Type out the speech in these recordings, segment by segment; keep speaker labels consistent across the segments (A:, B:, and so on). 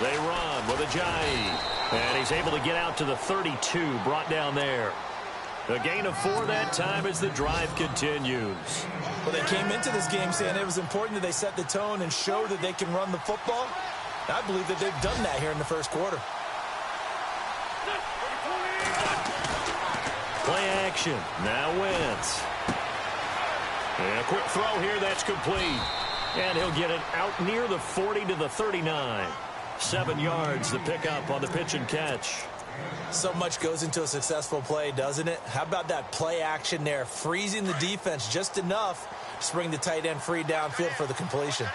A: They run with Ajayi. And he's able to get out to the 32, brought down there. A gain of 4 that time as the drive continues.
B: Well, they came into this game saying it was important that they set the tone and show that they can run the football. I believe that they've done that here in the first quarter.
A: Play action. Now Wentz. And a quick throw here that's complete. And he'll get it out near the 40 to the 39. 7 yards the pickup on the pitch and catch.
B: So much goes into a successful play, doesn't it? How about that play action there? Freezing the defense just enough to bring the tight end free downfield for the completion.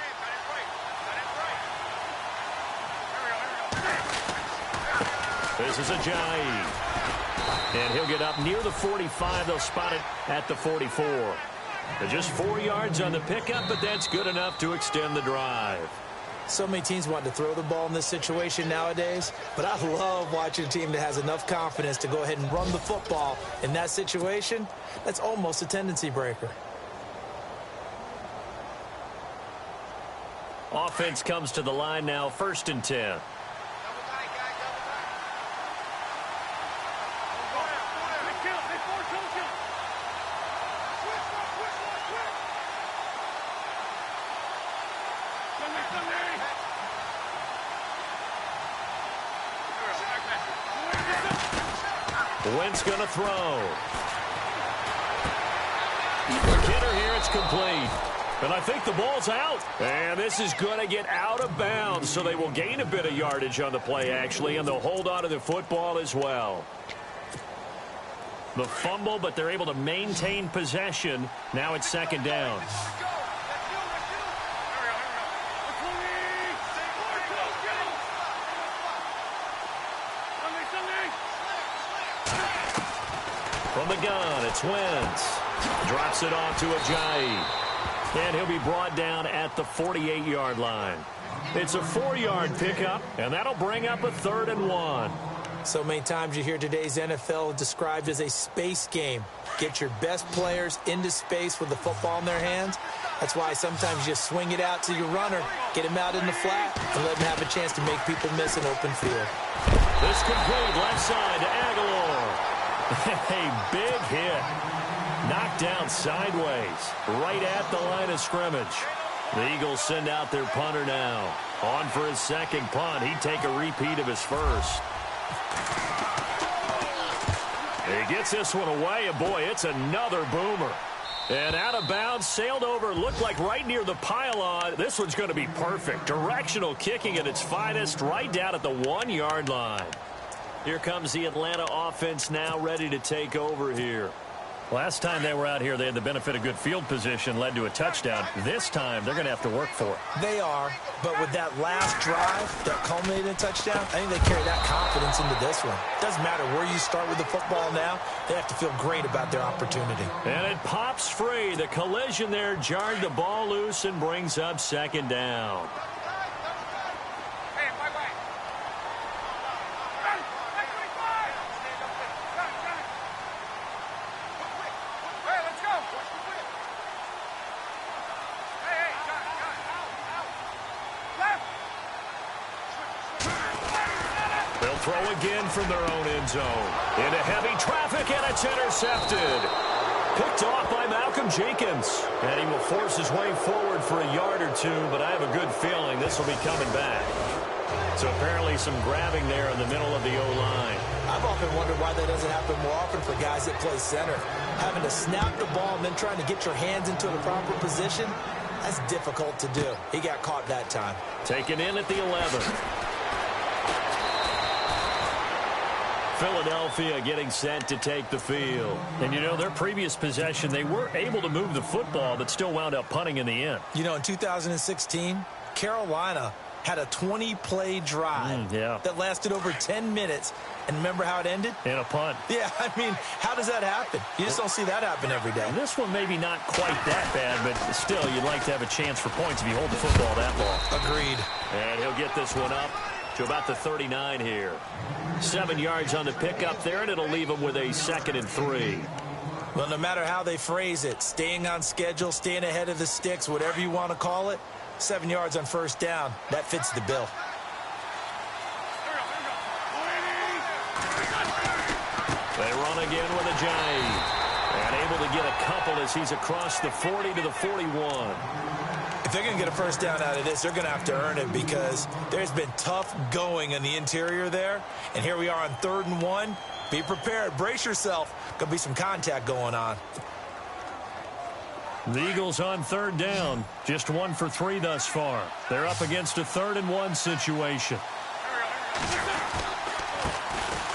A: This is Ajayi. And he'll get up near the 45. They'll spot it at the 44. Just 4 yards on the pickup, but that's good enough to extend the drive.
B: So many teams want to throw the ball in this situation nowadays, but I love watching a team that has enough confidence to go ahead and run the football in that situation. That's almost a tendency breaker.
A: Offense comes to the line now, 1st and 10. Wentz going to throw. Kidder here, it's complete. And I think the ball's out. And this is going to get out of bounds, so they will gain a bit of yardage on the play, actually, and they'll hold on to the football as well. The fumble, but they're able to maintain possession. Now it's 2nd down. From the gun, it's Wentz. Drops it off to Ajayi. And he'll be brought down at the 48-yard line. It's a 4-yard pickup, and that'll bring up a 3rd and 1.
B: So many times you hear today's NFL described as a space game. Get your best players into space with the football in their hands. That's why sometimes you swing it out to your runner, get him out in the flat, and let him have a chance to make people miss an open field.
A: This complete left side to Aguilar. A big hit. Knocked down sideways, right at the line of scrimmage. The Eagles send out their punter now. On for his 2nd punt. He'd take a repeat of his first. He gets this one away, and boy, it's another boomer. And out of bounds, sailed over, looked like right near the pylon. This one's going to be perfect. Directional kicking at its finest, right down at the 1-yard line. Here comes the Atlanta offense now ready to take over here. Last time they were out here, they had the benefit of good field position, led to a touchdown. This time, they're going to have to work for it.
B: They are, but with that last drive that culminated in a touchdown, I think they carry that confidence into this one. Doesn't matter where you start with the football now, they have to feel great about their opportunity.
A: And it pops free. The collision there jarred the ball loose and brings up 2nd down. Throw again from their own end zone. Into heavy traffic, and it's intercepted. Picked off by Malcolm Jenkins. And he will force his way forward for a yard or 2, but I have a good feeling this will be coming back. So apparently some grabbing there in the middle of the O-line.
B: I've often wondered why that doesn't happen more often for guys that play center. Having to snap the ball and then trying to get your hands into the proper position, that's difficult to do. He got caught that time.
A: Taken in at the 11. Philadelphia getting set to take the field. And, you know, their previous possession, they were able to move the football, but still wound up punting in the end.
B: You know, in 2016, Carolina had a 20-play drive that lasted over 10 minutes. And remember how it ended?
A: In a punt.
B: Yeah, I mean, how does that happen? You just don't see that happen every day.
A: And this one maybe not quite that bad, but still, you'd like to have a chance for points if you hold the football that long.
B: Agreed.
A: And he'll get this one up to about the 39 here. 7 yards on the pickup there, and it'll leave him with a 2nd and 3.
B: Well, no matter how they phrase it, staying on schedule, staying ahead of the sticks, whatever you want to call it, 7 yards on 1st down, that fits the bill.
A: They run again with a Ajayi. And able to get a couple as he's across the 40 to the 41.
B: If they're going to get a first down out of this, they're going to have to earn it because there's been tough going in the interior there. And here we are on 3rd and 1. Be prepared. Brace yourself. Going to be some contact going on.
A: The Eagles on 3rd down. Just 1 for 3 thus far. They're up against a 3rd and 1 situation.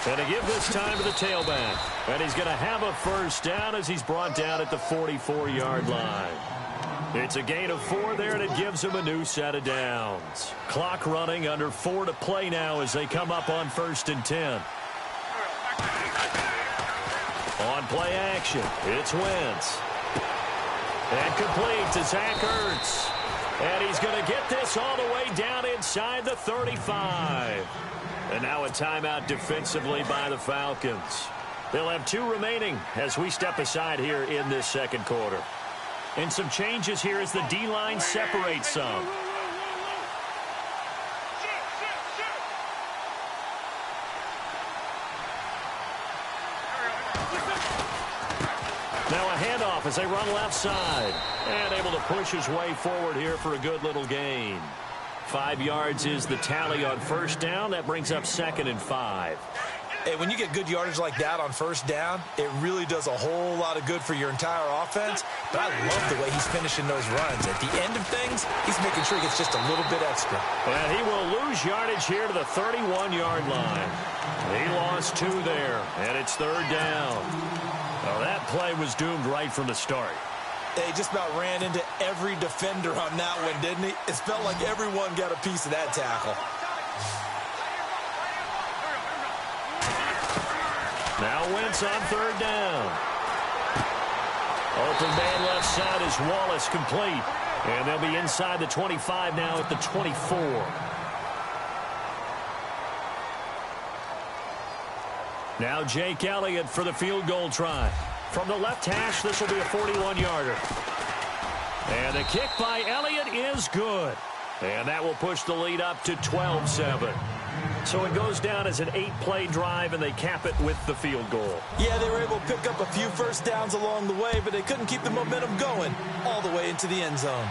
A: And to give this time to the tailback. And he's going to have a first down as he's brought down at the 44-yard line. It's a gain of 4 there, and it gives him a new set of downs. Clock running, under 4 to play now as they come up on 1st and 10. On play action, it's Wentz. And complete to Zach Ertz. And he's going to get this all the way down inside the 35. And now a timeout defensively by the Falcons. They'll have 2 remaining as we step aside here in this 2nd quarter. And some changes here as the D-line separates some. Now a handoff as they run left side. And able to push his way forward here for a good little gain. 5 yards is the tally on 1st down. That brings up 2nd and 5.
B: Hey, when you get good yardage like that on 1st down, it really does a whole lot of good for your entire offense. But I love the way he's finishing those runs. At the end of things, he's making sure he gets just a little bit extra.
A: And he will lose yardage here to the 31-yard line. He lost 2 there, and it's 3rd down. Well, that play was doomed right from the start.
B: He just about ran into every defender on that one, didn't he? It felt like everyone got a piece of that tackle.
A: Now Wentz on 3rd down. Open man left side is Wallace complete. And they'll be inside the 25 now at the 24. Now Jake Elliott for the field goal try. From the left hash, this will be a 41-yarder. And the kick by Elliott is good. And that will push the lead up to 12-7. So it goes down as an 8-play drive, and they cap it with the field goal.
B: Yeah, they were able to pick up a few first downs along the way, but they couldn't keep the momentum going all the way into the end zone.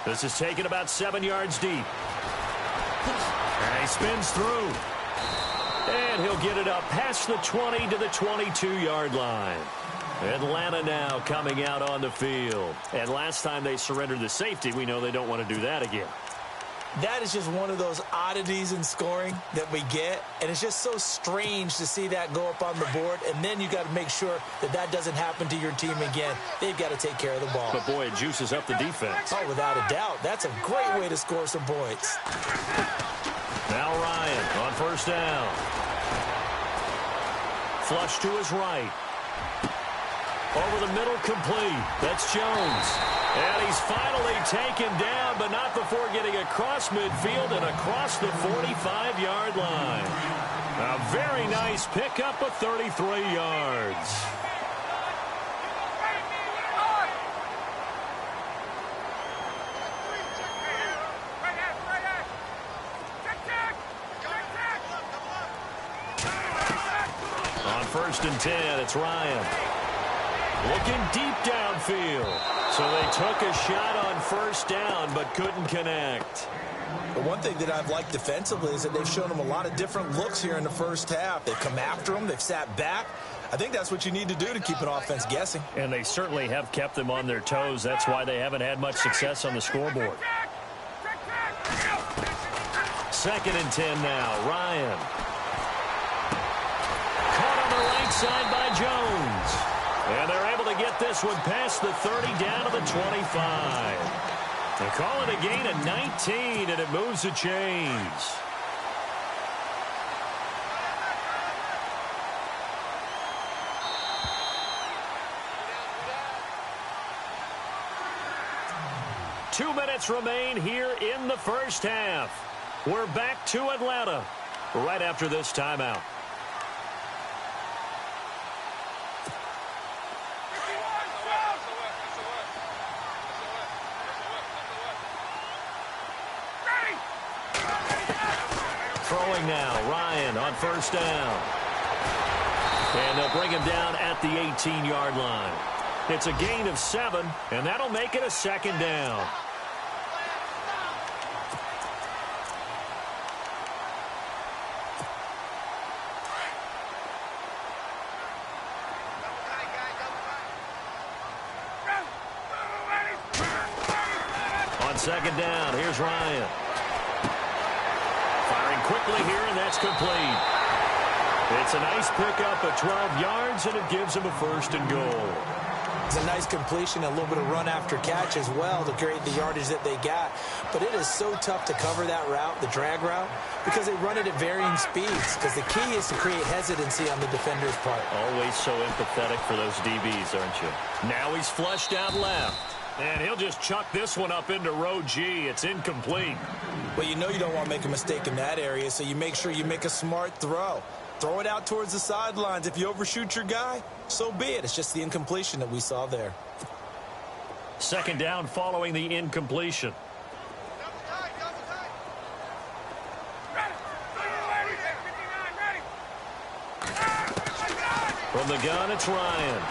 A: This is taken about 7 yards deep. And he spins through. And he'll get it up past the 20 to the 22-yard line. Atlanta now coming out on the field. And last time they surrendered the safety, we know they don't want to do that again.
B: That is just one of those oddities in scoring that we get. And it's just so strange to see that go up on the board. And then you got to make sure that that doesn't happen to your team again. They've got to take care of the ball.
A: But, boy, it juices up the defense.
B: Oh, without a doubt. That's a great way to score some points.
A: Now Ryan on 1st down. Flush to his right. Over the middle, complete. That's Jones. And he's finally taken down, but not before getting across midfield and across the 45-yard line. A very nice pickup of 33 yards. On 1st and 10, it's Ryan. Looking deep downfield. So they took a shot on 1st down, but couldn't connect.
B: But one thing that I've liked defensively is that they've shown them a lot of different looks here in the 1st half. They've come after them. They've sat back. I think that's what you need to do to keep an offense guessing.
A: And they certainly have kept them on their toes. That's why they haven't had much success on the scoreboard. 2nd and 10 now. Ryan. Caught on the right side by Jones. And they're able to get this one past the 30 down to the 25. They call it a gain of 19, and it moves the chains. Two minutes remain here in the 1st half. We're back to Atlanta right after this timeout. Throwing now, Ryan on 1st down. And they'll bring him down at the 18-yard line. It's a gain of 7, and that'll make it a second down. On second down, here's Ryan. Firing quickly here, and that's complete. It's a nice pickup of 12 yards, and it gives him a first and goal.
B: It's a nice completion, a little bit of run after catch as well to create the yardage that they got. But it is so tough to cover that route, the drag route, because they run it at varying speeds. Because the key is to create hesitancy on the defender's part.
A: Always so empathetic for those DBs, aren't you? Now he's flushed out left. And he'll just chuck this one up into row G. It's incomplete.
B: Well, you know you don't want to make a mistake in that area, so you make sure you make a smart throw. Throw it out towards the sidelines. If you overshoot your guy, so be it. It's just the incompletion that we saw there.
A: Second down following the incompletion. From the gun, it's Ryan.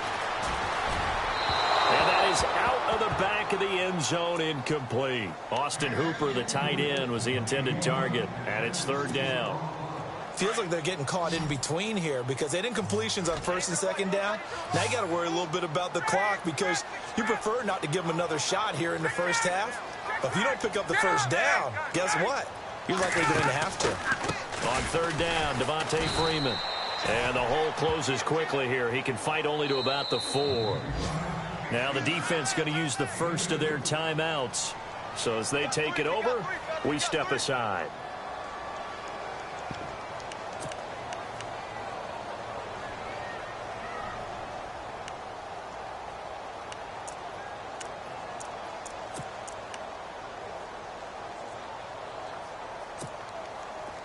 A: And that is out of the back of the end zone, incomplete. Austin Hooper, the tight end, was the intended target, and it's third down.
B: Feels like they're getting caught in between here because they had incompletions on first and second down. Now you got to worry a little bit about the clock because you prefer not to give them another shot here in the first half. But if you don't pick up the first down, guess what? You're likely going to have to.
A: On third down, Devontae Freeman. And the hole closes quickly here. He can fight only to about the 4. Now the defense going to use the first of their timeouts. So as they take it over, we step aside.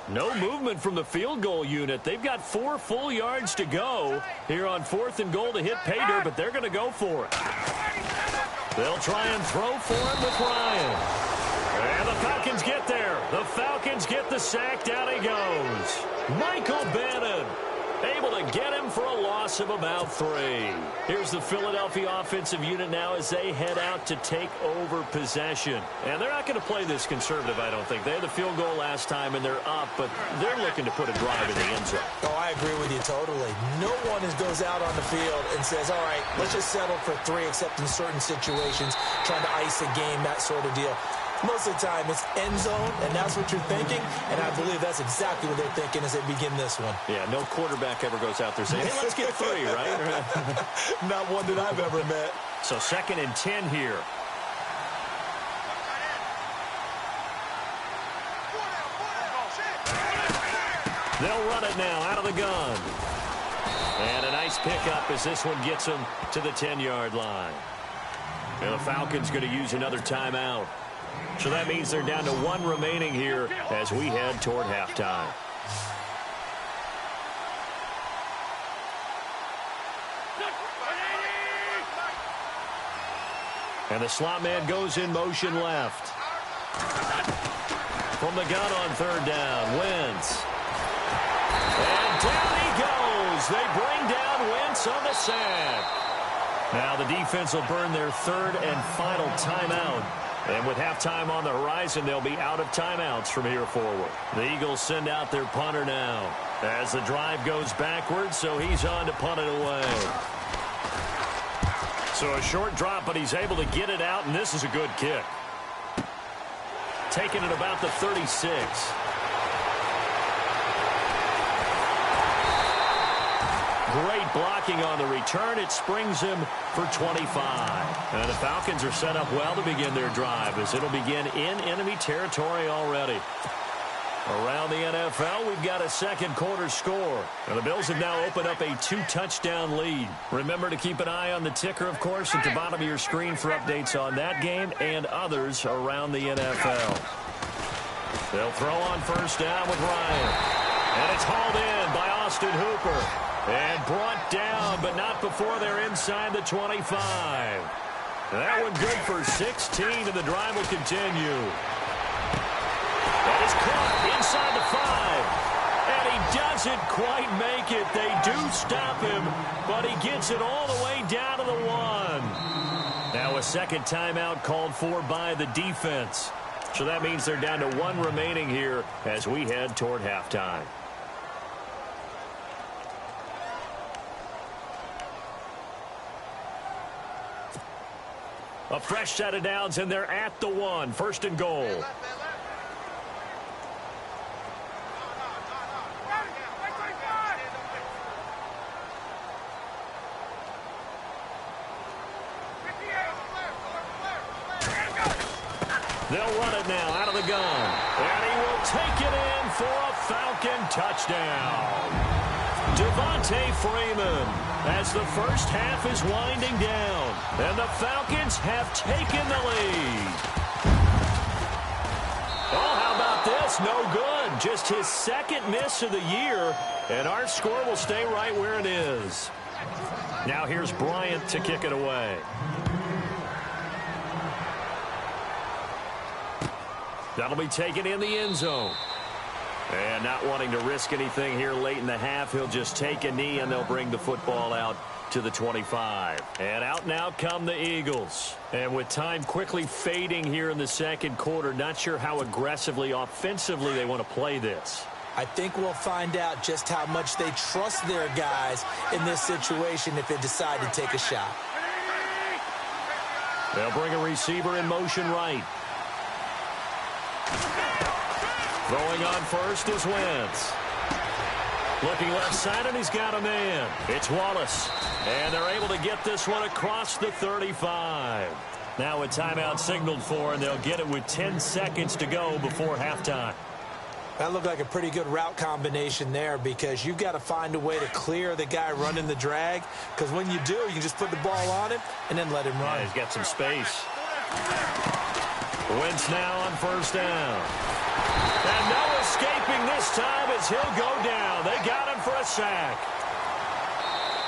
A: No movement from the field goal unit. They've got 4 full yards to go here on 4th and goal to hit pay dirt, but they're going to go for it. They'll try and throw for it with Ryan. And the Falcons get there. The Falcons get the sack. Down he goes. Michael Bannon able to get him for a loss of about 3. Here's the Philadelphia offensive unit now as they head out to take over possession. And they're not going to play this conservative, I don't think. They had the field goal last time, and they're up, but they're looking to put a drive in the end zone.
B: Oh, I agree with you totally. No one goes out on the field and says, all right, let's just settle for 3, except in certain situations, trying to ice a game, that sort of deal. Most of the time, it's end zone, and that's what you're thinking, and I believe that's exactly what they're thinking as they begin this one.
A: Yeah, no quarterback ever goes out there saying, hey, let's get 3, right?
B: Not one that I've ever met.
A: So 2nd and 10 here. They'll run it now out of the gun. And a nice pickup as this one gets them to the 10-yard line. And the Falcons going to use another timeout. So that means they're down to 1 remaining here as we head toward halftime. And the slot man goes in motion left. From the gun on third down, Wentz. And down he goes. They bring down Wentz on the sack. Now the defense will burn their 3rd and final timeout. And with halftime on the horizon, they'll be out of timeouts from here forward. The Eagles send out their punter now as the drive goes backwards, so he's on to punt it away. So a short drop, but he's able to get it out, and this is a good kick. Taking it about the 36. Great blocking on the return. It springs him for 25. And the Falcons are set up well to begin their drive as it'll begin in enemy territory already. Around the NFL, we've got a second quarter score. And the Bills have now opened up a 2-touchdown lead. Remember to keep an eye on the ticker, of course, at the bottom of your screen for updates on that game and others around the NFL. They'll throw on first down with Ryan. And it's hauled in by Austin Hooper. And brought down, but not before they're inside the 25. That one good for 16, and the drive will continue. That is caught inside the 5. And he doesn't quite make it. They do stop him, but he gets it all the way down to the 1. Now a second timeout called for by the defense. So that means they're down to 1 remaining here as we head toward halftime. A fresh set of downs, and they're at the 1. First and goal. They'll run it now out of the gun. And he will take it in for a Falcon touchdown. Devontae Freeman as the first half is winding down. And the Falcons have taken the lead. Oh, how about this? No good. Just his second miss of the year. And our score will stay right where it is. Now here's Bryant to kick it away. That'll be taken in the end zone. And not wanting to risk anything here late in the half, he'll just take a knee, and they'll bring the football out to the 25. And out come the Eagles. And with time quickly fading here in the second quarter, not sure how aggressively, offensively they want to play this.
B: I think we'll find out just how much they trust their guys in this situation if they decide to take a shot.
A: They'll bring a receiver in motion right. Throwing on first is Wentz. Looking left side, and he's got a man. It's Wallace. And they're able to get this one across the 35. Now a timeout signaled for, and they'll get it with 10 seconds to go before halftime.
B: That looked like a pretty good route combination there, because you've got to find a way to clear the guy running the drag, because when you do, you can just put the ball on him and then let him run.
A: Yeah, he's got some space. Wentz now on first down. And no escaping this time as he'll go down. They got him for a sack.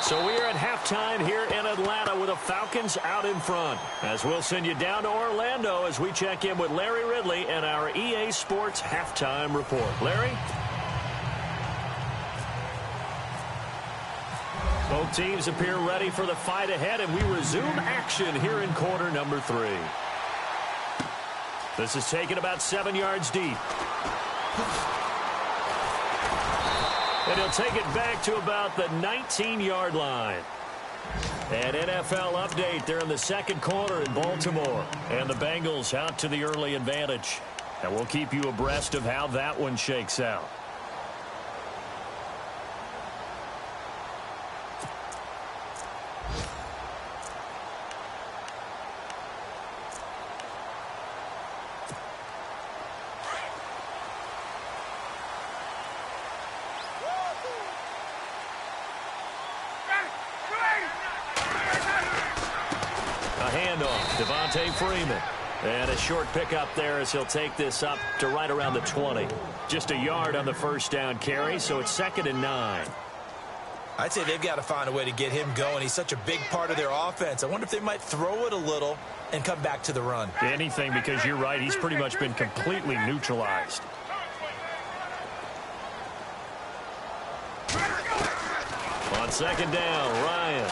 A: So we are at halftime here in Atlanta with the Falcons out in front. As we'll send you down to Orlando as we check in with Larry Ridley and our EA Sports halftime report. Larry? Both teams appear ready for the fight ahead, and we resume action here in quarter number 3. This is taken about 7 yards deep. And he'll take it back to about the 19-yard line. An NFL update there in the second quarter in Baltimore. And the Bengals out to the early advantage. And we'll keep you abreast of how that one shakes out. Devontae Freeman. And a short pickup there as he'll take this up to right around the 20. Just a yard on the first down carry, so it's 2nd and 9.
B: I'd say they've got to find a way to get him going. He's such a big part of their offense. I wonder if they might throw it a little and come back to the run.
A: Anything, because you're right. He's pretty much been completely neutralized. On second down, Ryan.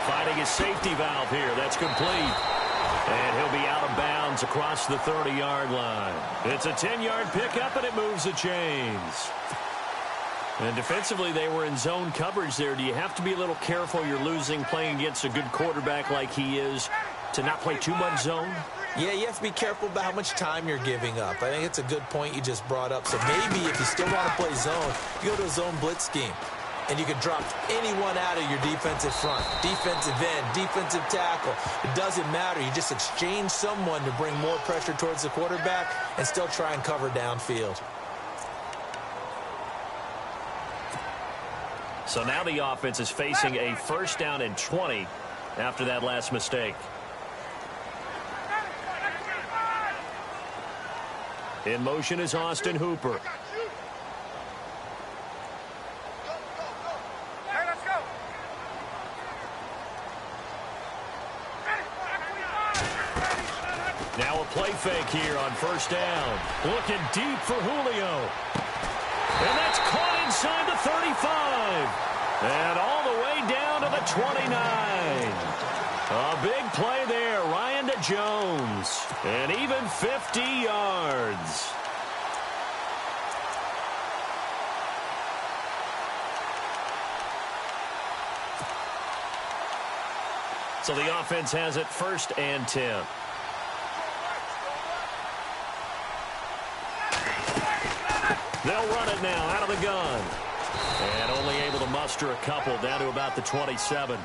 A: Finding his safety valve here. That's complete. And he'll be out of bounds across the 30-yard line. It's a 10-yard pickup, and it moves the chains. And defensively, they were in zone coverage there. Do you have to be a little careful? You're losing playing against a good quarterback like he is to not play too much zone?
B: Yeah, you have to be careful about how much time you're giving up. I think it's a good point you just brought up. So maybe if you still want to play zone, you go to a zone blitz scheme. And you can drop anyone out of your defensive front, defensive end, defensive tackle. It doesn't matter. You just exchange someone to bring more pressure towards the quarterback and still try and cover downfield.
A: So now the offense is facing a first down and 20 after that last mistake. In motion is Austin Hooper. Now a play fake here on first down. Looking deep for Julio. And that's caught inside the 35. And all the way down to the 29. A big play there. Ryan to Jones. And even 50 yards. So the offense has it 1st and 10. They'll run it now out of the gun. And only able to muster a couple down to about the 27.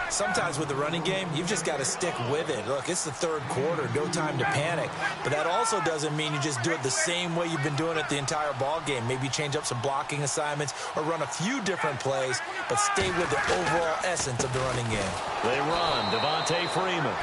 B: Sometimes with the running game, you've just got to stick with it. Look, it's the 3rd quarter, no time to panic. But that also doesn't mean you just do it the same way you've been doing it the entire ball game. Maybe change up some blocking assignments or run a few different plays, but stay with the overall essence of the running game.
A: They run. Devontae Freeman.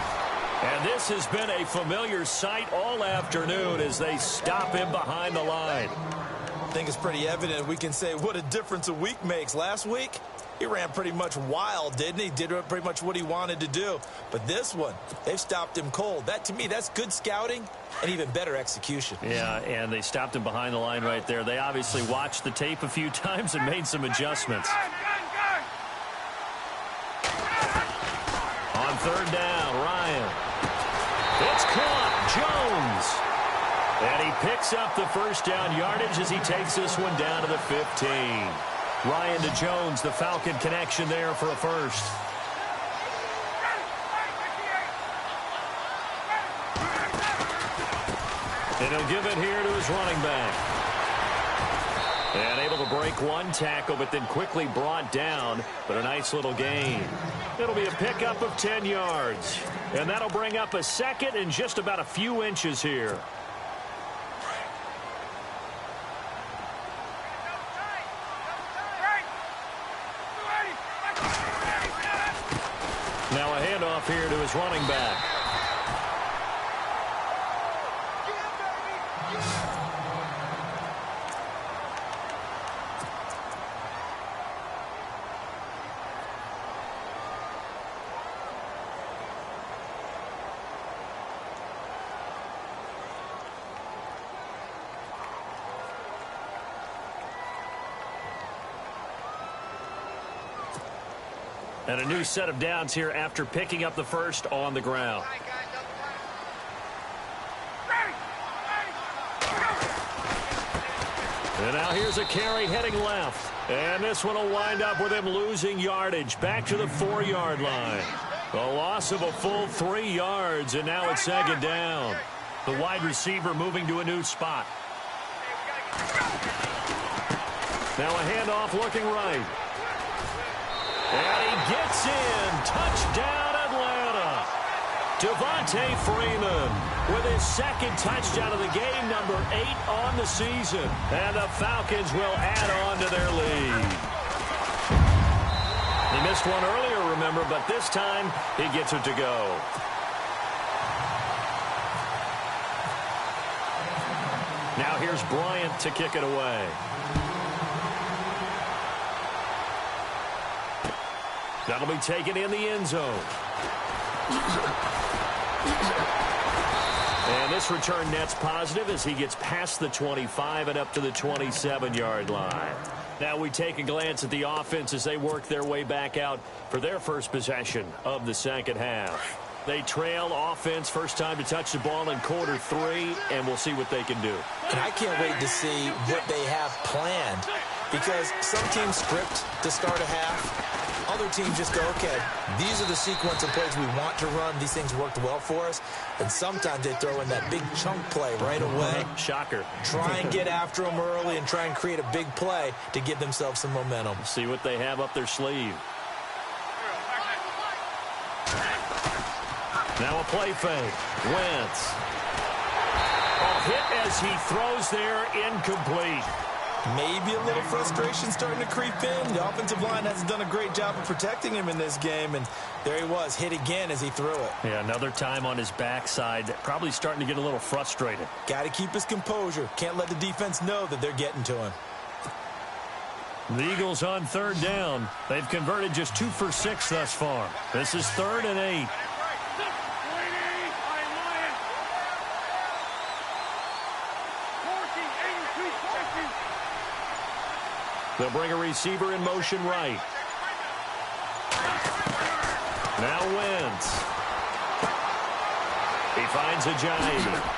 A: And this has been a familiar sight all afternoon as they stop him behind the line.
B: I think it's pretty evident we can say what a difference a week makes. Last week, he ran pretty much wild, didn't he? Did pretty much what he wanted to do. But this one, they've stopped him cold. That, to me, that's good scouting and even better execution.
A: Yeah, and they stopped him behind the line right there. They obviously watched the tape a few times and made some adjustments. On 3rd down, Ryan. It's caught. Jones. And he picks up the 1st down yardage as he takes this one down to the 15. Ryan to Jones, the Falcon connection there for a 1st. And he'll give it here to his running back. And able to break one tackle, but then quickly brought down. But a nice little gain. It'll be a pickup of 10 yards. And that'll bring up a 2nd and just about a few inches here. Now a handoff here to his running back. And a new set of downs here after picking up the 1st on the ground. And now here's a carry heading left. And this one will wind up with him losing yardage back to the 4-yard line. A loss of a full 3 yards, and now it's 2nd down. The wide receiver moving to a new spot. Now a handoff looking right. And he gets in. Touchdown, Atlanta. Devontae Freeman with his 2nd touchdown of the game, number 8 on the season. And the Falcons will add on to their lead. He missed one earlier, remember, but this time he gets it to go. Now here's Bryant to kick it away. That'll be taken in the end zone. And this return net's positive as he gets past the 25 and up to the 27-yard line. Now we take a glance at the offense as they work their way back out for their 1st possession of the 2nd half. They trail offense, first time to touch the ball in quarter 3, and we'll see what they can do.
B: And I can't wait to see what they have planned, because some teams script to start a half. Other teams just go, okay, these are the sequence of plays we want to run. These things worked well for us. And sometimes they throw in that big chunk play right away.
A: Shocker.
B: Try and get after them early and try and create a big play to give themselves some momentum.
A: See what they have up their sleeve. Now a play fake. Wentz. A hit as he throws there, incomplete.
B: Maybe a little frustration starting to creep in. The offensive line hasn't done a great job of protecting him in this game, and there he was, hit again as he threw it.
A: Yeah, another time on his backside, probably starting to get a little frustrated.
B: Got to keep his composure. Can't let the defense know that they're getting to him.
A: The Eagles on 3rd down. They've converted just 2 for 6 thus far. This is 3rd and 8. They'll bring a receiver in motion right. Now Wentz. He finds Ajayi.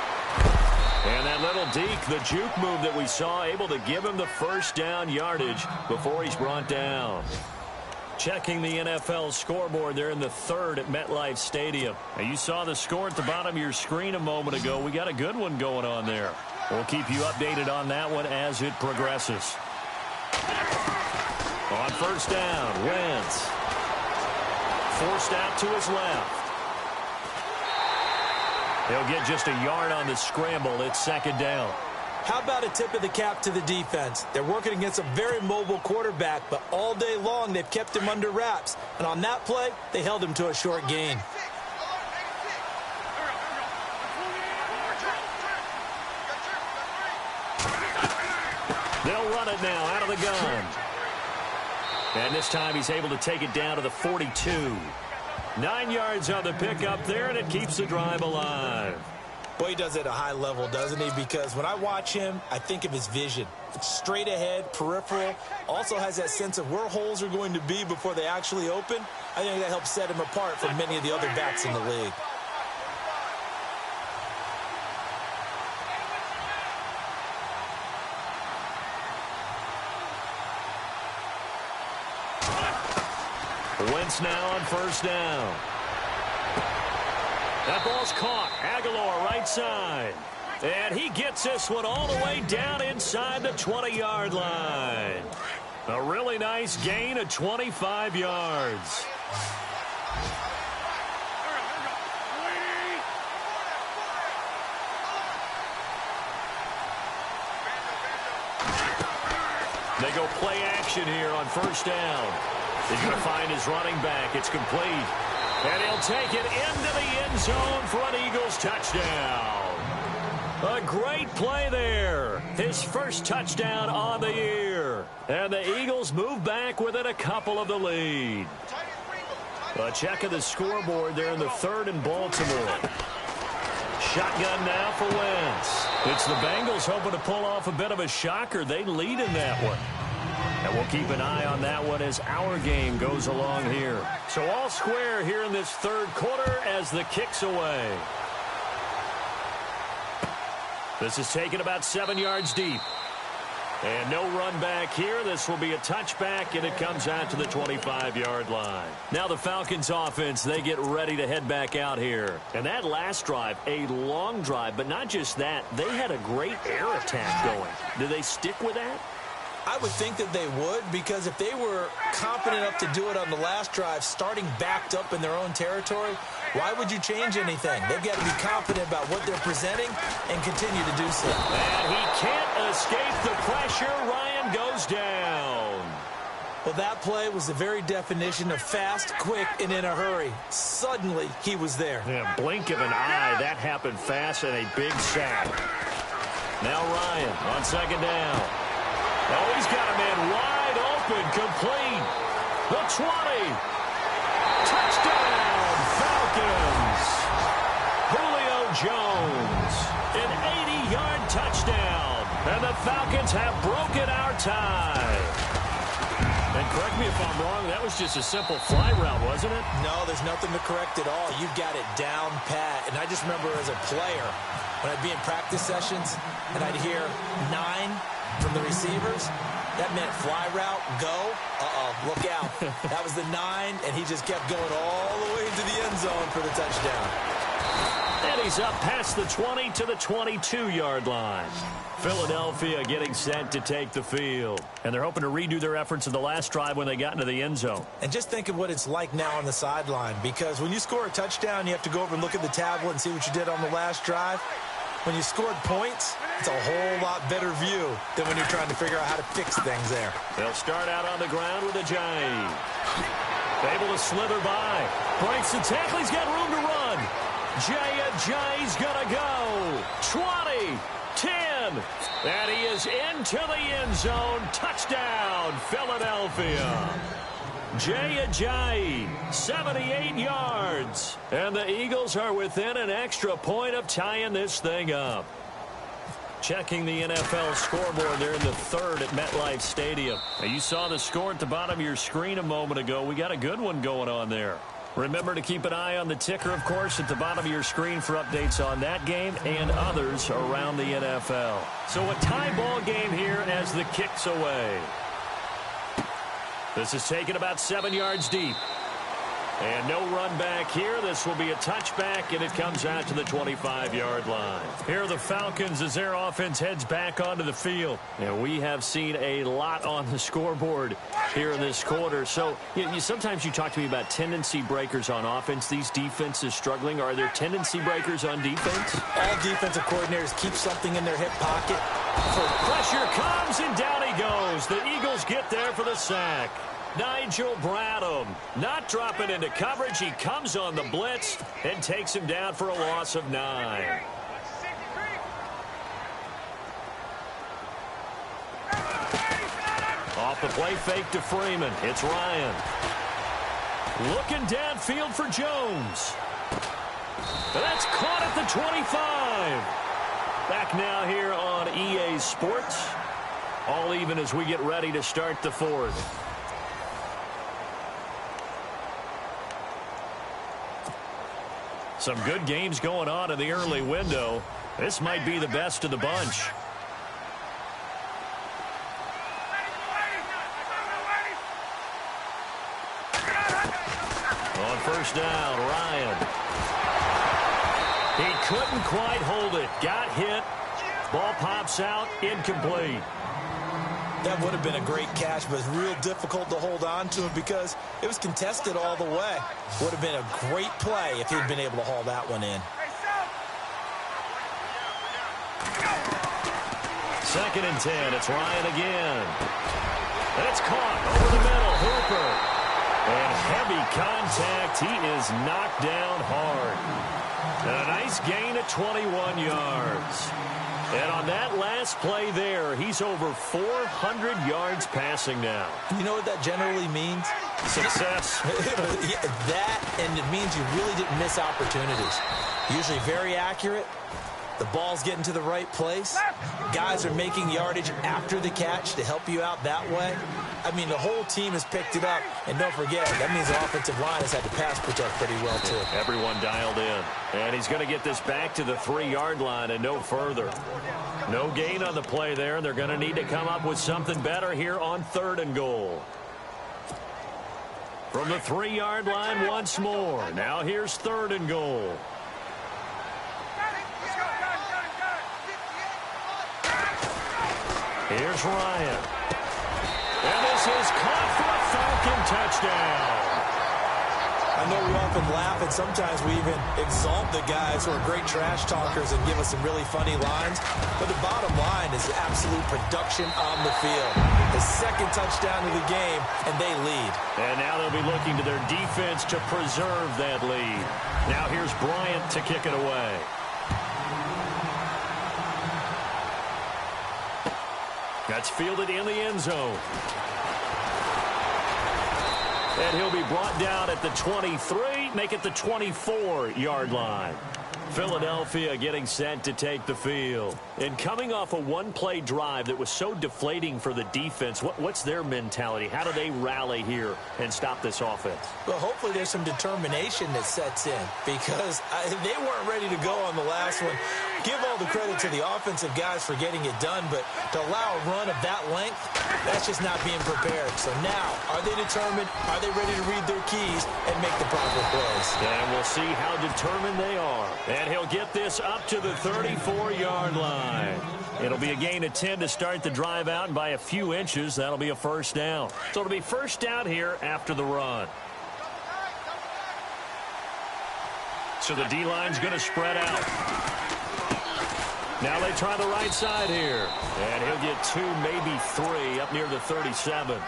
A: And that little deke, the juke move that we saw, able to give him the first down yardage before he's brought down. Checking the NFL scoreboard there in the third at MetLife Stadium. Now, you saw the score at the bottom of your screen a moment ago. We got a good one going on there. We'll keep you updated on that one as it progresses. On first down, Wentz. Forced out to his left. He'll get just a yard on the scramble. It's second down.
B: How about a tip of the cap to the defense? They're working against a very mobile quarterback, but all day long they've kept him under wraps. And on that play, they held him to a short gain.
A: They'll run it now out of the gun. And this time he's able to take it down to the 42. 9 yards on the pickup there, and it keeps the drive alive.
B: Boy, he does it at a high level, doesn't he? Because when I watch him, I think of his vision. Straight ahead, peripheral. Also has that sense of where holes are going to be before they actually open. I think that helps set him apart from many of the other backs in the league.
A: Wentz now on first down. That ball's caught. Aguilar right side. And he gets this one all the way down inside the 20-yard line. A really nice gain of 25 yards. They go play action here on first down. He's going to find his running back. It's complete. And he'll take it into the end zone for an Eagles touchdown. A great play there. His first touchdown on the year. And the Eagles move back within a couple of the lead. A check of the scoreboard there in the third in Baltimore. Shotgun now for Wentz. It's the Bengals hoping to pull off a bit of a shocker. They lead in that one. And we'll keep an eye on that one as our game goes along here. So all square here in this third quarter as the kick's away. This is taken about 7 yards deep. And no run back here. This will be a touchback, and it comes out to the 25-yard line. Now the Falcons offense, they get ready to head back out here. And that last drive, a long drive, but not just that. They had a great air attack going. Do they stick with that?
B: I would think that they would, because if they were confident enough to do it on the last drive, starting backed up in their own territory, why would you change anything? They've got to be confident about what they're presenting and continue to do so.
A: And he can't escape the pressure. Ryan goes down.
B: Well, that play was the very definition of fast, quick, and in a hurry. Suddenly, he was there.
A: Yeah, blink of an eye. That happened fast and a big sack. Now Ryan on second down. Oh, he's got a man wide open, complete. The 20. Touchdown, Falcons. Julio Jones, an 80-yard touchdown. And the Falcons have broken our tie. And correct me if I'm wrong, that was just a simple fly route, wasn't it?
B: No, there's nothing to correct at all. You've got it down pat. And I just remember as a player, when I'd be in practice sessions, and I'd hear 9 from the receivers, that meant fly route, go, look out. That was the 9, and he just kept going all the way into the end zone for the touchdown.
A: And he's up past the 20 to the 22-yard line. Philadelphia getting set to take the field. And they're hoping to redo their efforts in the last drive when they got into the end zone.
B: And just think of what it's like now on the sideline, because when you score a touchdown, you have to go over and look at the tablet and see what you did on the last drive. When you scored points, it's a whole lot better view than when you're trying to figure out how to fix things there.
A: They'll start out on the ground with Ajayi. Able to slither by. Breaks the tackle. He's got room to run. Ajayi's going to go. 20, 10. And he is into the end zone. Touchdown, Philadelphia. Ajayi, 78 yards. And the Eagles are within an extra point of tying this thing up. checking the NFL scoreboard there in the third at MetLife Stadium. Now, you saw the score at the bottom of your screen a moment ago. We got a good one going on there. Remember to keep an eye on the ticker, of course, at the bottom of your screen for updates on that game and others around the NFL. So a tie ball game here as the kick's away. This is taken about 7 yards deep. And no run back here. This will be a touchback, and it comes out to the 25-yard line. Here are the Falcons as their offense heads back onto the field. And we have seen a lot on the scoreboard here in this quarter. So sometimes you talk to me about tendency breakers on offense. These defenses struggling. Are there tendency breakers on defense?
B: All defensive coordinators keep something in their hip pocket.
A: Pressure comes, and down he goes. The Eagles get there for the sack. Nigel Bradham not dropping into coverage. He comes on the blitz and takes him down for a loss of 9. Off the play fake to Freeman. It's Ryan. Looking downfield for Jones. That's caught at the 25. Back now here on EA Sports. All even as we get ready to start the fourth. Some good games going on in the early window. This might be the best of the bunch. On first down, Ryan. He couldn't quite hold it. Got hit. Ball pops out. Incomplete.
B: That would have been a great catch, but it's real difficult to hold on to him because it was contested all the way. Would have been a great play if he'd been able to haul that one in.
A: 2nd and 10. It's Ryan again. That's caught over the middle. Hooper. And heavy contact. He is knocked down hard. And a nice gain at 21 yards. And on that last play there, he's over 400 yards passing now.
B: You know what that generally means?
A: Success.
B: Yeah, that, and it means you really didn't miss opportunities. Usually very accurate. The ball's getting to the right place. Guys are making yardage after the catch to help you out that way. I mean, the whole team has picked it up. And don't forget, that means the offensive line has had to pass protect pretty well, too.
A: Everyone dialed in. And he's going to get this back to the 3-yard line and no further. No gain on the play there. And they're going to need to come up with something better here on 3rd and goal. From the 3-yard line once more. Now here's 3rd and goal. Here's Ryan. And this is caught for a Falcon touchdown.
B: I know we often laugh, and sometimes we even exalt the guys who are great trash talkers and give us some really funny lines. But the bottom line is absolute production on the field. The 2nd touchdown of the game, and they lead.
A: And now they'll be looking to their defense to preserve that lead. Now here's Bryant to kick it away. That's fielded in the end zone. And he'll be brought down at the 23, make it the 24-yard line. Philadelphia getting set to take the field. And coming off a one-play drive that was so deflating for the defense, what's their mentality? How do they rally here and stop this offense?
B: Well, hopefully there's some determination that sets in because they weren't ready to go on the last one. Give all the credit to the offensive guys for getting it done, but to allow a run of that length, that's just not being prepared. So now, are they determined? Are they ready to read their keys and make the proper plays?
A: And we'll see how determined they are. And he'll get this up to the 34-yard line. It'll be a gain of 10 to start the drive out, and by a few inches, that'll be a first down. So it'll be first down here after the run. So the D-line's going to spread out. Now they try the right side here. And he'll get 2, maybe 3 up near the 37.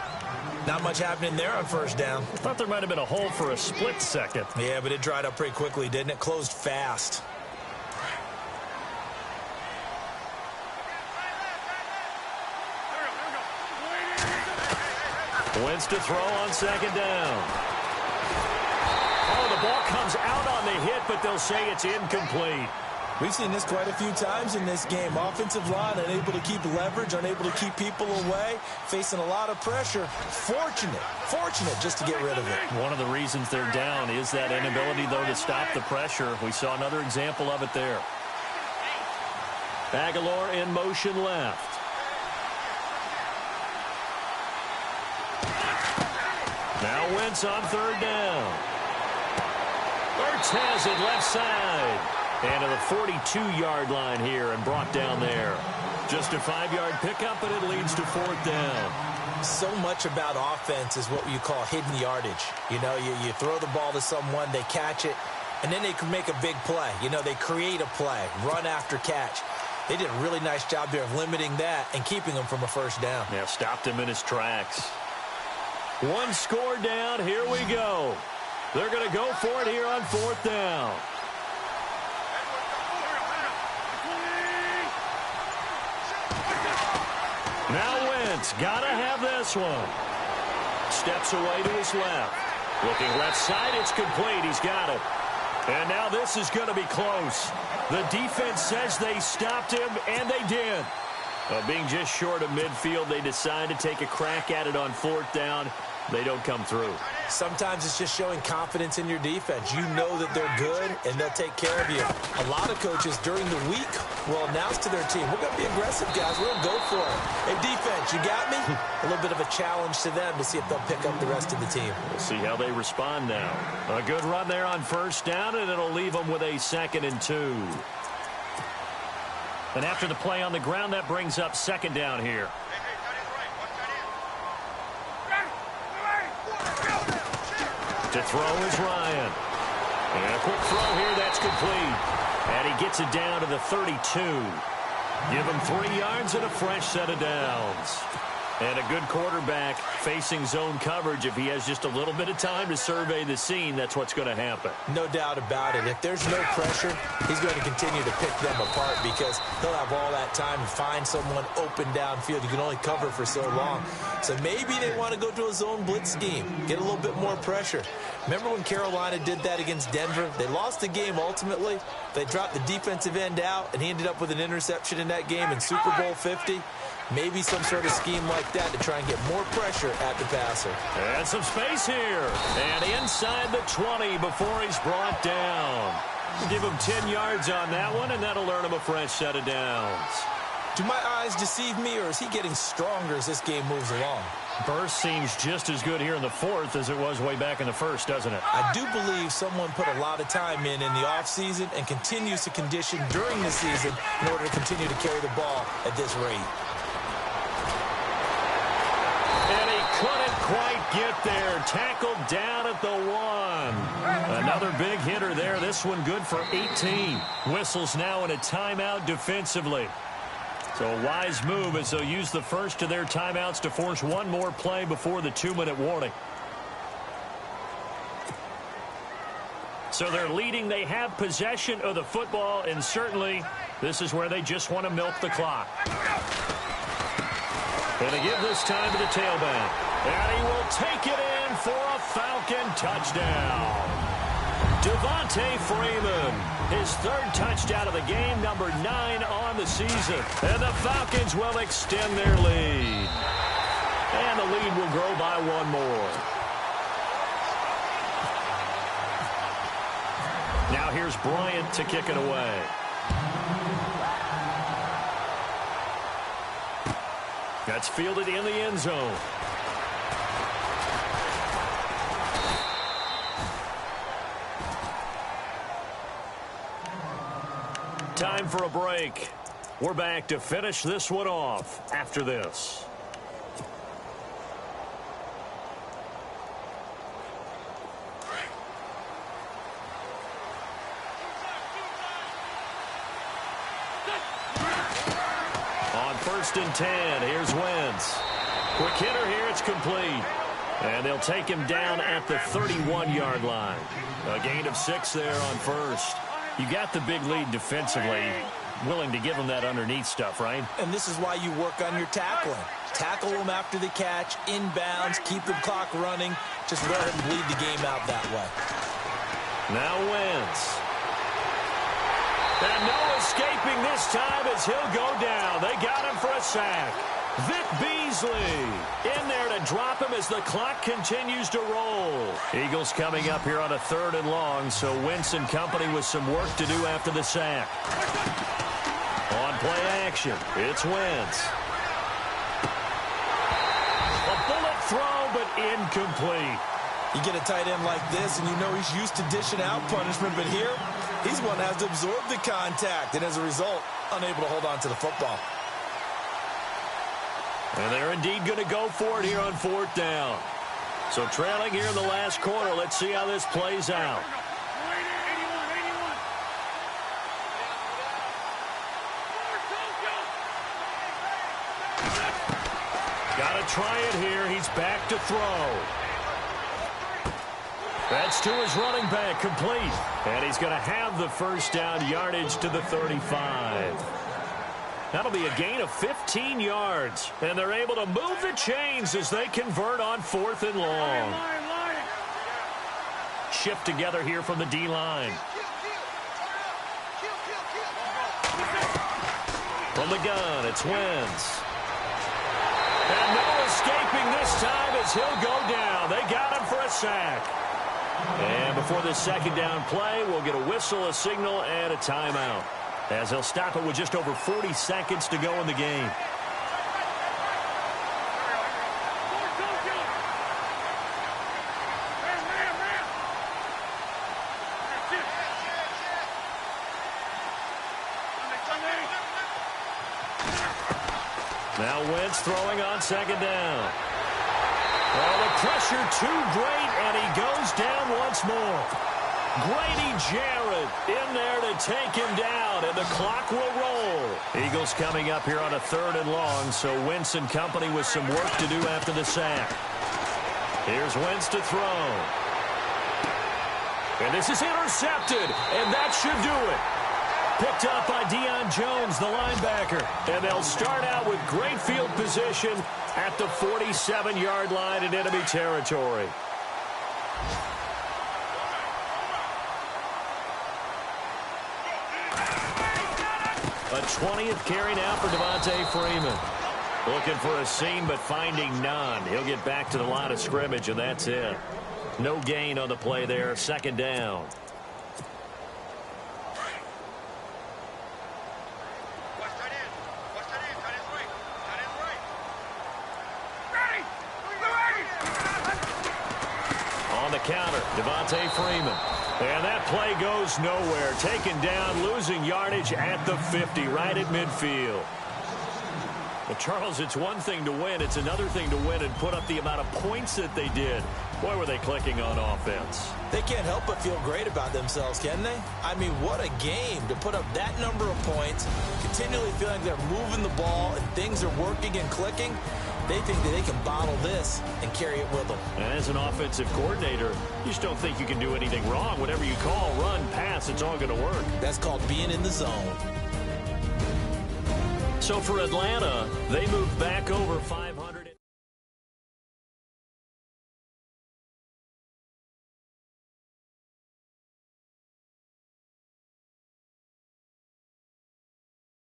B: Not much happening there on first down.
A: I thought there might have been a hole for a split second.
B: Yeah, but it dried up pretty quickly, didn't it? Closed fast.
A: Wentz to throw on second down. Oh, the ball comes out on the hit, but they'll say it's incomplete.
B: We've seen this quite a few times in this game. Offensive line unable to keep leverage, unable to keep people away, facing a lot of pressure. Fortunate just to get rid of it.
A: One of the reasons they're down is that inability, though, to stop the pressure. We saw another example of it there. Aguilar in motion left. Now Wentz on third down. Ertz has it left side. And to the 42-yard line here and brought down there. Just a 5-yard pickup, but it leads to fourth down.
B: So much about offense is what you call hidden yardage. You know, you throw the ball to someone, they catch it, and then they can make a big play. You know, they create a play, run after catch. They did a really nice job there of limiting that and keeping him from a first down.
A: Yeah, stopped him in his tracks. One score down. Here we go. They're going to go for it here on fourth down. Now Wentz, gotta have this one. Steps away to his left. Looking left side, it's complete. He's got it. And now this is going to be close. The defense says they stopped him, and they did. Being just short of midfield, they decide to take a crack at it on fourth down. They don't come through.
B: Sometimes it's just showing confidence in your defense. You know that they're good, and they'll take care of you. A lot of coaches during the week will announce to their team, we're going to be aggressive, guys. We're going to go for it. Hey, defense, you got me? A little bit of a challenge to them to see if they'll pick up the rest of the team.
A: We'll see how they respond now. A good run there on first down, and it'll leave them with a 2nd and 2. And after the play on the ground, that brings up 2nd down here. To throw is Ryan. And a quick throw here, that's complete. And he gets it down to the 32. Give him 3 yards and a fresh set of downs. And a good quarterback facing zone coverage. If he has just a little bit of time to survey the scene, that's what's going to happen.
B: No doubt about it. If there's no pressure, he's going to continue to pick them apart because he'll have all that time to find someone open downfield. You can only cover for so long. So maybe they want to go to a zone blitz scheme, get a little bit more pressure. Remember when Carolina did that against Denver? They lost the game ultimately. They dropped the defensive end out, and he ended up with an interception in that game in Super Bowl 50. Maybe some sort of scheme like that to try and get more pressure at the passer.
A: And some space here. And inside the 20 before he's brought down. Give him 10 yards on that one, and that'll earn him a fresh set of downs.
B: Do my eyes deceive me, or is he getting stronger as this game moves along?
A: Burst seems just as good here in the fourth as it was way back in the first, doesn't it?
B: I do believe someone put a lot of time in the offseason and continues to condition during the season in order to continue to carry the ball at this rate.
A: And he couldn't quite get there. Tackled down at the 1. Another big hitter there. This one good for 18. Whistles now in a timeout defensively. So a wise move as they'll use the first of their timeouts to force one more play before the 2-minute warning. So they're leading. They have possession of the football, and certainly this is where they just want to milk the clock. And they give this time to the tailback. And he will take it in for a Falcon touchdown. Devontae Freeman, his 3rd touchdown of the game, number 9 on the season. And the Falcons will extend their lead. And the lead will grow by 1 more. Now here's Bryant to kick it away. That's fielded in the end zone. Time for a break. We're back to finish this one off after this. On 1st and 10, here's Wentz. Quick hitter here, it's complete. And they'll take him down at the 31-yard line. A gain of 6 there on first. You got the big lead defensively, willing to give them that underneath stuff, right?
B: And this is why you work on your tackling. Tackle them after the catch, inbounds, keep the clock running. Just let him bleed the game out that way.
A: Now Wentz. And no escaping this time as he'll go down. They got him for a sack. Vic Beasley in there to drop him as the clock continues to roll. Eagles coming up here on a 3rd and long, so Wentz and company with some work to do after the sack. On play action, it's Wentz. A bullet throw, but incomplete.
B: You get a tight end like this, and you know he's used to dishing out punishment, but here, he's one that has to absorb the contact, and as a result, unable to hold on to the football.
A: And they're indeed going to go for it here on 4th down. So trailing here in the last quarter, let's see how this plays out. Got to try it here. He's back to throw. That's to his running back, complete. And he's going to have the first down, yardage to the 35. That'll be a gain of 15 yards. And they're able to move the chains as they convert on 4th and long. Shift together here from the D-line. From the gun, it's Wentz. And no escaping this time as he'll go down. They got him for a sack. And before this 2nd down play, we'll get a whistle, a signal, and a timeout, as he'll stop it with just over 40 seconds to go in the game. Now Wentz throwing on 2nd down. Oh, the pressure too great, and he goes down once more. Grady Jarrett in there to take him down, and the clock will roll. Eagles coming up here on a 3rd and long, so Wentz and company with some work to do after the sack. Here's Wentz to throw. And this is intercepted, and that should do it. Picked up by Deion Jones, the linebacker. And they'll start out with great field position at the 47-yard line in enemy territory. A 20th carry now for Devontae Freeman. Looking for a seam, but finding none. He'll get back to the line of scrimmage, and that's it. No gain on the play there. 2nd down. Counter, Devontae Freeman. And that play goes nowhere. Taken down, losing yardage at the 50, right at midfield. But, Charles, it's one thing to win. It's another thing to win and put up the amount of points that they did. Boy, were they clicking on offense.
B: They can't help but feel great about themselves, can they? I mean, what a game to put up that number of points, continually feeling they're moving the ball and things are working and clicking. They think that they can bottle this and carry it with them.
A: And as an offensive coordinator, you just don't think you can do anything wrong. Whatever you call, run, pass, it's all going to work.
B: That's called being in the zone.
A: So for Atlanta, they moved back over 500.